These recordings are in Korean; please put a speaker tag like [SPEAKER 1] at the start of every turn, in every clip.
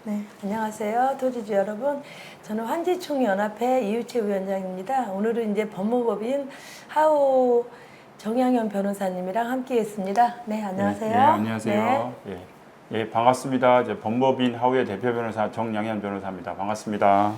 [SPEAKER 1] 네, 안녕하세요. 토지주 여러분. 저는 환지총연합회 이유채 위원장입니다. 오늘은 이제 법무법인 하우 정양현 변호사님이랑 함께 했습니다. 네, 안녕하세요.
[SPEAKER 2] 네, 안녕하세요. 예, 반갑습니다. 이제 법무법인 하우의 대표 변호사 정양현 변호사입니다. 반갑습니다.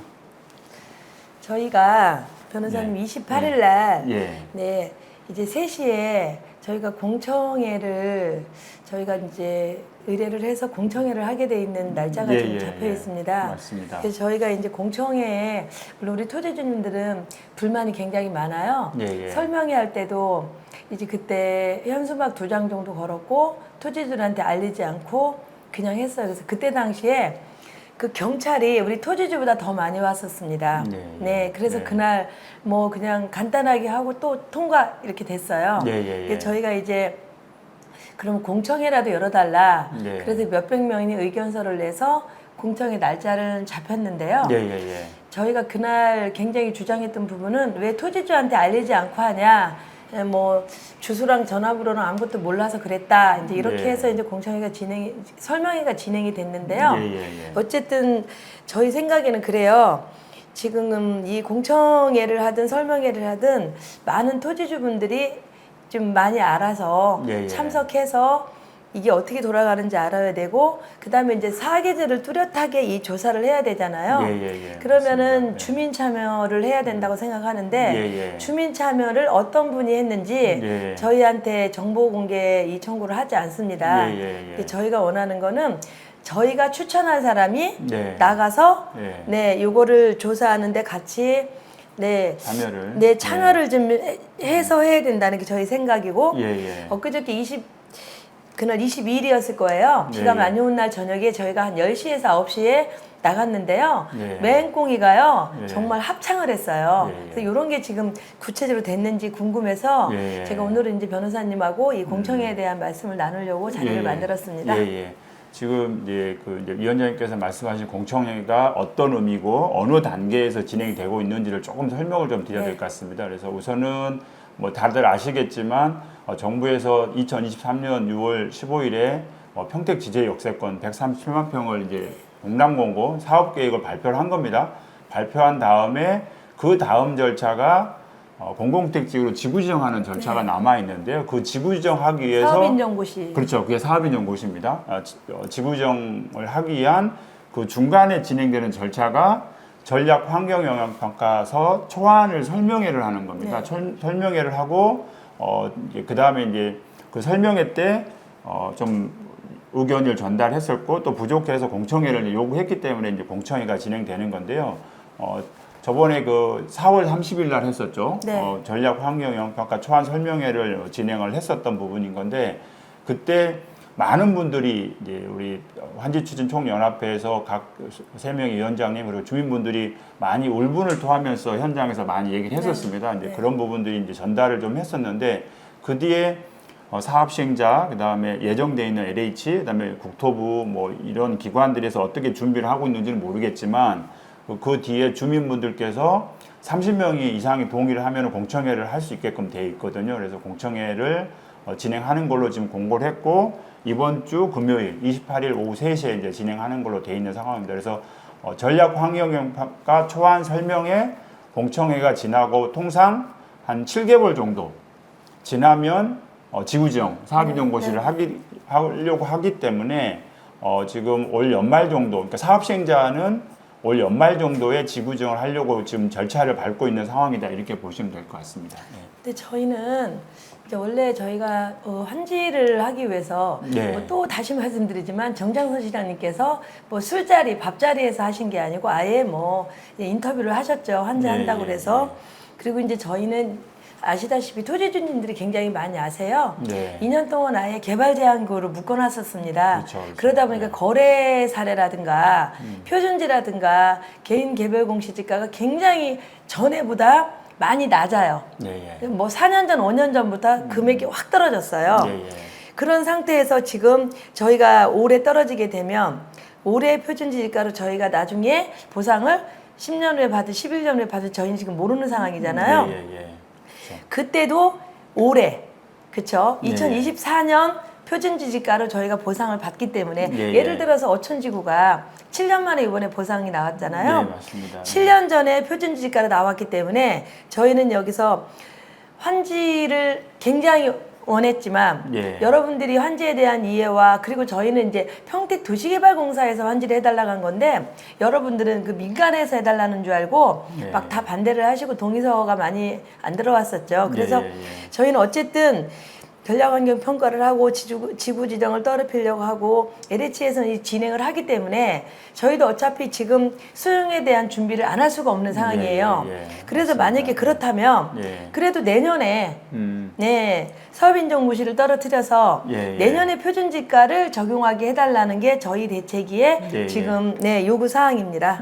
[SPEAKER 1] 저희가 변호사님
[SPEAKER 2] 네.
[SPEAKER 1] 28일 날
[SPEAKER 2] 예.
[SPEAKER 1] 네, 이제 3시에 저희가 공청회를 저희가 이제 의뢰를 해서 공청회를 하게 돼 있는 날짜가 지금 잡혀 있습니다.
[SPEAKER 2] 맞습니다.
[SPEAKER 1] 그래서 저희가 이제 공청회에 물론 우리 토지주님들은 불만이 굉장히 많아요. 설명회 할 때도 이제 그때 현수막 2장 정도 걸었고 토지주들한테 알리지 않고 그냥 했어요. 그래서 그때 당시에 그 경찰이 우리 토지주보다 더 많이 왔었습니다. 네, 그래서 그날 뭐 그냥 간단하게 하고 또 통과 이렇게 됐어요. 저희가 이제 그럼 공청회라도 열어달라. 그래서 몇백 명이 의견서를 내서 공청회 날짜를 잡혔는데요. 저희가 그날 굉장히 주장했던 부분은 왜 토지주한테 알리지 않고 하냐. 뭐 주소랑 전화번호랑 아무것도 몰라서 그랬다. 이제 이렇게 해서 이제 공청회가 설명회가 진행이 됐는데요. 어쨌든 저희 생각에는 그래요. 지금 이 공청회를 하든 설명회를 하든 많은 토지주분들이 좀 많이 알아서 참석해서 이게 어떻게 돌아가는지 알아야 되고 그다음에 이제 사계절을 뚜렷하게 이 조사를 해야 되잖아요. 그러면은 주민 참여를 해야 된다고 생각하는데 주민 참여를 어떤 분이 했는지 저희한테 정보 공개 이 청구를 하지 않습니다. 저희가 원하는 거는 저희가 추천한 사람이 나가서 요거를 조사하는데 같이 참여를 좀 해서 해야 된다는 게 저희 생각이고 엊그저께 그날 22일이었을 거예요. 비가 많이 온 날 저녁에 저희가 한 10시에서 9시에 나갔는데요. 맹꽁이가요. 정말 합창을 했어요. 그래서 이런 게 지금 구체적으로 됐는지 궁금해서 제가 오늘은 이제 변호사님하고 이 공청회에 대한 말씀을 나누려고 자리를 만들었습니다.
[SPEAKER 2] 지금 이제 위원장님께서 말씀하신 공청회가 어떤 의미고 어느 단계에서 진행이 되고 있는지를 조금 설명을 좀 드려야 될 것 같습니다. 그래서 우선은 뭐 다들 아시겠지만 정부에서 2023년 6월 15일에 평택 지제 역세권 137만 평을 이제 공람공고 사업 계획을 발표를 한 겁니다. 발표한 다음에 그 다음 절차가 공공택지로 지구 지정하는 절차가 남아 있는데요. 그 지구 지정하기 위해서
[SPEAKER 1] 사업인정고시.
[SPEAKER 2] 그렇죠. 그게 사업인정고시입니다. 지구 지정을 하기 위한 그 중간에 진행되는 절차가 전략 환경 영향 평가서 초안을 설명회를 하는 겁니다. 설명회를 하고 그 다음에 이제 그 설명회 때 좀 의견을 전달했었고 또 부족해서 공청회를 요구했기 때문에 이제 공청회가 진행되는 건데요. 저번에 그 4월 30일 날 했었죠. 전략 환경 영향 평가 초안 설명회를 진행을 했었던 부분인 건데 그때 많은 분들이 이제 우리 환지추진총연합회에서 각 3명의 위원장님 그리고 주민분들이 많이 울분을 토하면서 현장에서 많이 얘기를 했었습니다. 이제 그런 부분들이 이제 전달을 좀 했었는데 그 뒤에 사업 시행자, 그 다음에 예정돼 있는 LH, 그 다음에 국토부 뭐 이런 기관들에서 어떻게 준비를 하고 있는지는 모르겠지만 그 뒤에 주민분들께서 30명이 이상이 동의를 하면 공청회를 할 수 있게끔 되어 있거든요. 그래서 공청회를 진행하는 걸로 지금 공고를 했고 이번 주 금요일 28일 오후 3시에 이제 진행하는 걸로 되어 있는 상황입니다. 그래서 전략 환경평가 초안 설명회 공청회가 지나고 통상 한 7개월 정도 지나면 지구지정 사업인정고시를 하려고 하기 때문에 지금 올 연말 정도, 그러니까 사업시행자는 올 연말 정도에 지구지정을 하려고 지금 절차를 밟고 있는 상황이다 이렇게 보시면 될 것 같습니다.
[SPEAKER 1] 근데 저희는 이제 원래 저희가 환지를 하기 위해서 또 다시 말씀드리지만 정장선 시장님께서 뭐 술자리, 밥자리에서 하신 게 아니고 아예 뭐 인터뷰를 하셨죠. 환지한다고 그래서 그리고 이제 저희는 아시다시피 토지주님들이 굉장히 많이 아세요. 2년 동안 아예 개발 제한구를 묶어놨었습니다. 그러다 보니까 거래 사례라든가 표준지라든가 개인 개별 공시지가가 굉장히 전에보다 많이 낮아요. 뭐 4년 전, 5년 전부터 금액이 확 떨어졌어요. 그런 상태에서 지금 저희가 올해 떨어지게 되면 올해 표준지가로 저희가 나중에 보상을 10년 후에 받을, 11년 후에 받을 저희는 지금 모르는 상황이잖아요. 그때도 올해 그쵸? 2024년 표준지지가로 저희가 보상을 받기 때문에 예를 들어서 어촌지구가 7년 만에 이번에 보상이 나왔잖아요.
[SPEAKER 2] 네, 맞습니다.
[SPEAKER 1] 7년 전에 표준지가로 나왔기 때문에 저희는 여기서 환지를 굉장히 원했지만 여러분들이 환지에 대한 이해와 그리고 저희는 이제 평택 도시개발공사에서 환지를 해달라고 한 건데 여러분들은 그 민간에서 해달라는 줄 알고 막 다 반대를 하시고 동의서가 많이 안 들어왔었죠. 그래서 저희는 어쨌든 전략환경 평가를 하고 지구 지정을 떨어뜨리려고 하고 LH에서는 진행을 하기 때문에 저희도 어차피 지금 수용에 대한 준비를 안 할 수가 없는 상황이에요. 그래서 맞습니다. 만약에 그렇다면 그래도 내년에 사업인정무시를 떨어뜨려서 내년에 표준지가를 적용하게 해달라는 게 저희 대책위의 지금 요구 사항입니다.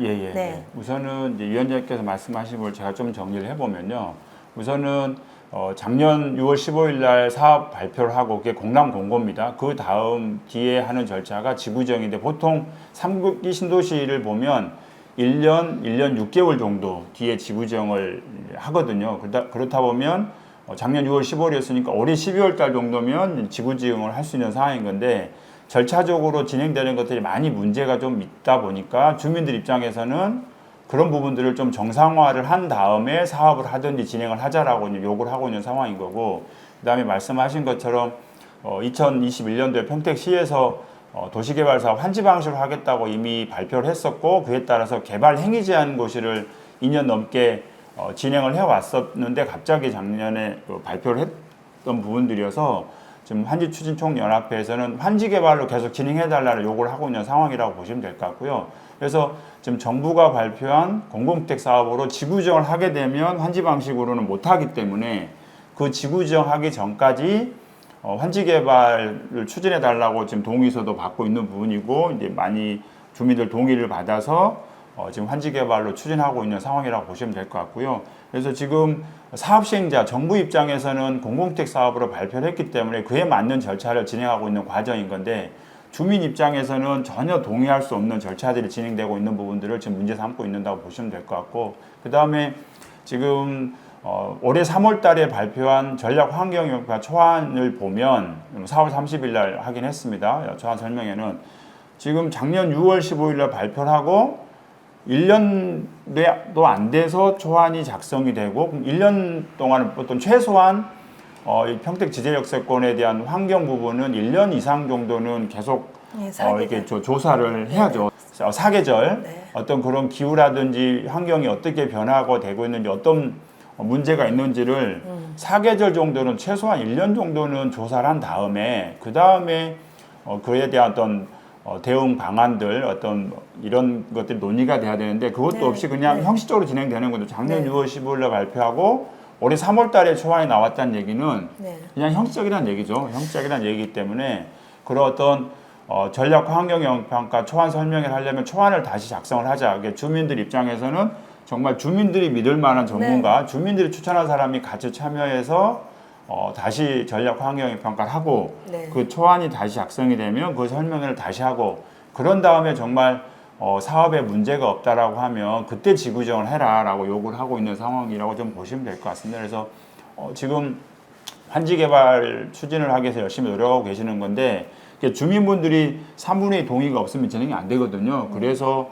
[SPEAKER 2] 우선은 이제 위원장님께서 말씀하신 걸 제가 좀 정리를 해보면요. 우선은 작년 6월 15일 날 사업 발표를 하고 그게 공람 공고입니다. 그 다음 뒤에 하는 절차가 지구정인데 보통 3기 신도시를 보면 1년 6개월 정도 뒤에 지구정을 하거든요. 그렇다 보면 작년 6월 15일이었으니까 올해 12월 달 정도면 지구지정을 할 수 있는 상황인 건데 절차적으로 진행되는 것들이 많이 문제가 좀 있다 보니까 주민들 입장에서는 그런 부분들을 좀 정상화를 한 다음에 사업을 하든지 진행을 하자라고 요구를 하고 있는 상황인 거고, 그 다음에 말씀하신 것처럼 2021년도에 평택시에서 도시개발사업 환지 방식으로 하겠다고 이미 발표를 했었고, 그에 따라서 개발 행위 제한 고시를 2년 넘게 진행을 해왔었는데 갑자기 작년에 발표를 했던 부분들이어서 지금 환지추진총연합회에서는 환지 개발로 계속 진행해달라는 요구를 하고 있는 상황이라고 보시면 될 것 같고요. 그래서 지금 정부가 발표한 공공주택 사업으로 지구지정을 하게 되면 환지 방식으로는 못하기 때문에 그 지구지정하기 전까지 환지 개발을 추진해 달라고 지금 동의서도 받고 있는 부분이고, 이제 많이 주민들 동의를 받아서 지금 환지 개발로 추진하고 있는 상황이라고 보시면 될 것 같고요. 그래서 지금 사업 시행자 정부 입장에서는 공공주택 사업으로 발표를 했기 때문에 그에 맞는 절차를 진행하고 있는 과정인 건데, 주민 입장에서는 전혀 동의할 수 없는 절차들이 진행되고 있는 부분들을 지금 문제 삼고 있는다고 보시면 될 것 같고, 그 다음에 지금 올해 3월 달에 발표한 전략 환경영향 초안을 보면 4월 30일 날 하긴 했습니다. 초안 설명회는 지금 작년 6월 15일 날 발표를 하고 1년도 안 돼서 초안이 작성이 되고, 1년 동안은 어떤 최소한 평택 지제역세권에 대한 환경 부분은 1년 이상 정도는 계속 이렇게 조사를 해야죠. 사계절 어떤 그런 기후라든지 환경이 어떻게 변화가 되고 있는지 어떤 문제가 있는지를 사계절 정도는 최소한 1년 정도는 조사를 한 다음에 그 다음에 그에 대한 어떤 대응 방안들 어떤 이런 것들이 논의가 돼야 되는데 그것도 없이 그냥 형식적으로 진행되는 건데 작년 6월 15일 날 발표하고 올해 3월 달에 초안이 나왔다는 얘기는 그냥 형식적이라는 얘기죠. 형식적이라는 얘기이기 때문에 그런 어떤 전략 환경영향평가 초안 설명회를 하려면 초안을 다시 작성을 하자. 이게 주민들 입장에서는 정말 주민들이 믿을 만한 전문가, 주민들이 추천한 사람이 같이 참여해서 다시 전략 환경영향평가를 하고 그 초안이 다시 작성이 되면 그 설명회를 다시 하고 그런 다음에 정말 사업에 문제가 없다라고 하면 그때 지구지정을 해라라고 요구를 하고 있는 상황이라고 좀 보시면 될 것 같습니다. 그래서 지금 환지 개발 추진을 하기 위해서 열심히 노력하고 계시는 건데 주민분들이 3분의 2 동의가 없으면 진행이 안 되거든요. 그래서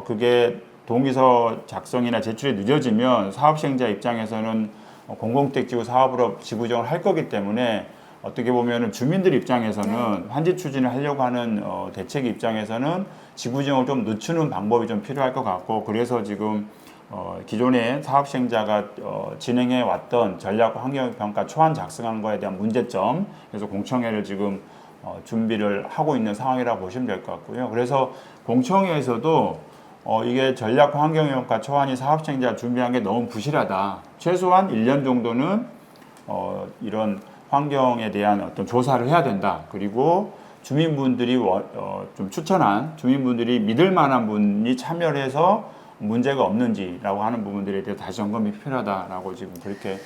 [SPEAKER 2] 그게 동의서 작성이나 제출이 늦어지면 사업 시행자 입장에서는 공공주택지구 사업으로 지구지정을 할 거기 때문에 어떻게 보면 주민들 입장에서는 환지 추진을 하려고 하는 대책 입장에서는 지구지정을 좀 늦추는 방법이 좀 필요할 것 같고, 그래서 지금 기존에 사업 시행자가 진행해 왔던 전략 환경평가 초안 작성한 거에 대한 문제점, 그래서 공청회를 지금 준비를 하고 있는 상황이라고 보시면 될 것 같고요. 그래서 공청회에서도 이게 전략 환경영향 초안이 사업 시행자가 준비한 게 너무 부실하다. 최소한 1년 정도는 이런 환경에 대한 어떤 조사를 해야 된다. 그리고 주민분들이 좀 추천한 주민분들이 믿을 만한 분이 참여를 해서 문제가 없는지라고 하는 부분들에 대해 다시 점검이 필요하다라고 지금 그렇게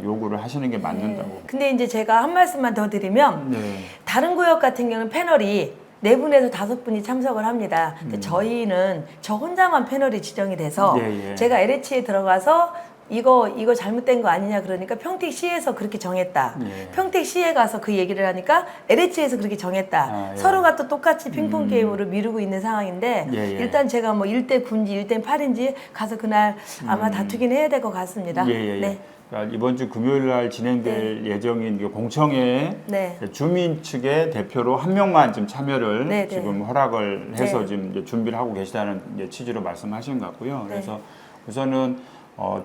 [SPEAKER 2] 요구를 하시는 게 맞는다고.
[SPEAKER 1] 근데 이제 제가 한 말씀만 더 드리면 다른 구역 같은 경우는 패널이 4분에서 5분이 참석을 합니다. 근데 저희는 저 혼자만 패널이 지정이 돼서 제가 LH에 들어가서 이거 잘못된 거 아니냐 그러니까 평택시에서 그렇게 정했다.
[SPEAKER 2] 예.
[SPEAKER 1] 평택시에 가서 그 얘기를 하니까 LH에서 그렇게 정했다.
[SPEAKER 2] 예.
[SPEAKER 1] 서로가 또 똑같이 핑퐁 게임으로 미루고 있는 상황인데
[SPEAKER 2] 예.
[SPEAKER 1] 일단 제가 뭐 1대 9인지 1대 8인지 가서 그날 아마 다투긴 해야 될 것 같습니다.
[SPEAKER 2] 예.
[SPEAKER 1] 네.
[SPEAKER 2] 그러니까 이번 주 금요일 날 진행될 예정인 이 공청회에
[SPEAKER 1] 네.
[SPEAKER 2] 주민 측의 대표로 한 명만 지금 참여를
[SPEAKER 1] 네, 네.
[SPEAKER 2] 지금 허락을 해서
[SPEAKER 1] 네.
[SPEAKER 2] 지금 이제 준비를 하고 계시다는 이제 취지로 말씀하신 것 같고요.
[SPEAKER 1] 네.
[SPEAKER 2] 그래서 우선은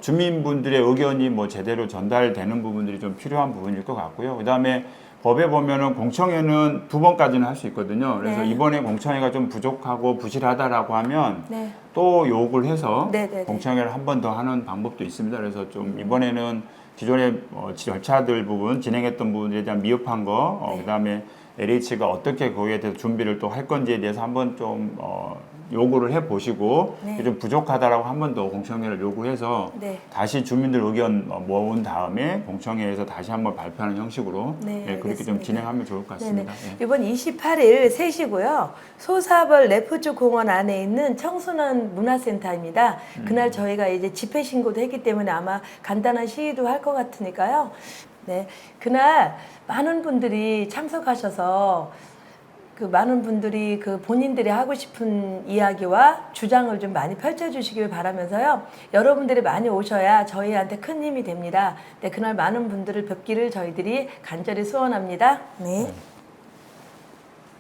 [SPEAKER 2] 주민분들의 의견이 뭐 제대로 전달되는 부분들이 좀 필요한 부분일 것 같고요. 그다음에 법에 보면은 공청회는 2번까지는 할 수 있거든요. 그래서
[SPEAKER 1] 네.
[SPEAKER 2] 이번에 공청회가 좀 부족하고 부실하다라고 하면
[SPEAKER 1] 네.
[SPEAKER 2] 또 요구를 해서
[SPEAKER 1] 네, 네, 네.
[SPEAKER 2] 공청회를 한 번 더 하는 방법도 있습니다. 그래서 좀 이번에는 기존의 절차들 부분, 진행했던 부분들에 대한 미흡한 거,
[SPEAKER 1] 네.
[SPEAKER 2] 그다음에 LH가 어떻게 거기에 대해서 준비를 또 할 건지에 대해서 한번 좀 요구를 해 보시고
[SPEAKER 1] 네.
[SPEAKER 2] 좀 부족하다라고 한 번 더 공청회를 요구해서
[SPEAKER 1] 네.
[SPEAKER 2] 다시 주민들 의견 모은 다음에 공청회에서 다시 한번 발표하는 형식으로
[SPEAKER 1] 네,
[SPEAKER 2] 그렇게 좀
[SPEAKER 1] 알겠습니다.
[SPEAKER 2] 진행하면 좋을 것 같습니다.
[SPEAKER 1] 네네.
[SPEAKER 2] 예.
[SPEAKER 1] 이번 28일 3시고요. 소사벌 레프트 공원 안에 있는 청소년 문화센터입니다. 그날 저희가 이제 집회 신고도 했기 때문에 아마 간단한 시위도 할 것 같으니까요. 네. 그날 많은 분들이 참석하셔서 그 많은 분들이 그 본인들이 하고 싶은 이야기와 주장을 좀 많이 펼쳐주시길 바라면서요. 여러분들이 많이 오셔야 저희한테 큰 힘이 됩니다. 네, 그날 많은 분들을 뵙기를 저희들이 간절히 소원합니다. 네.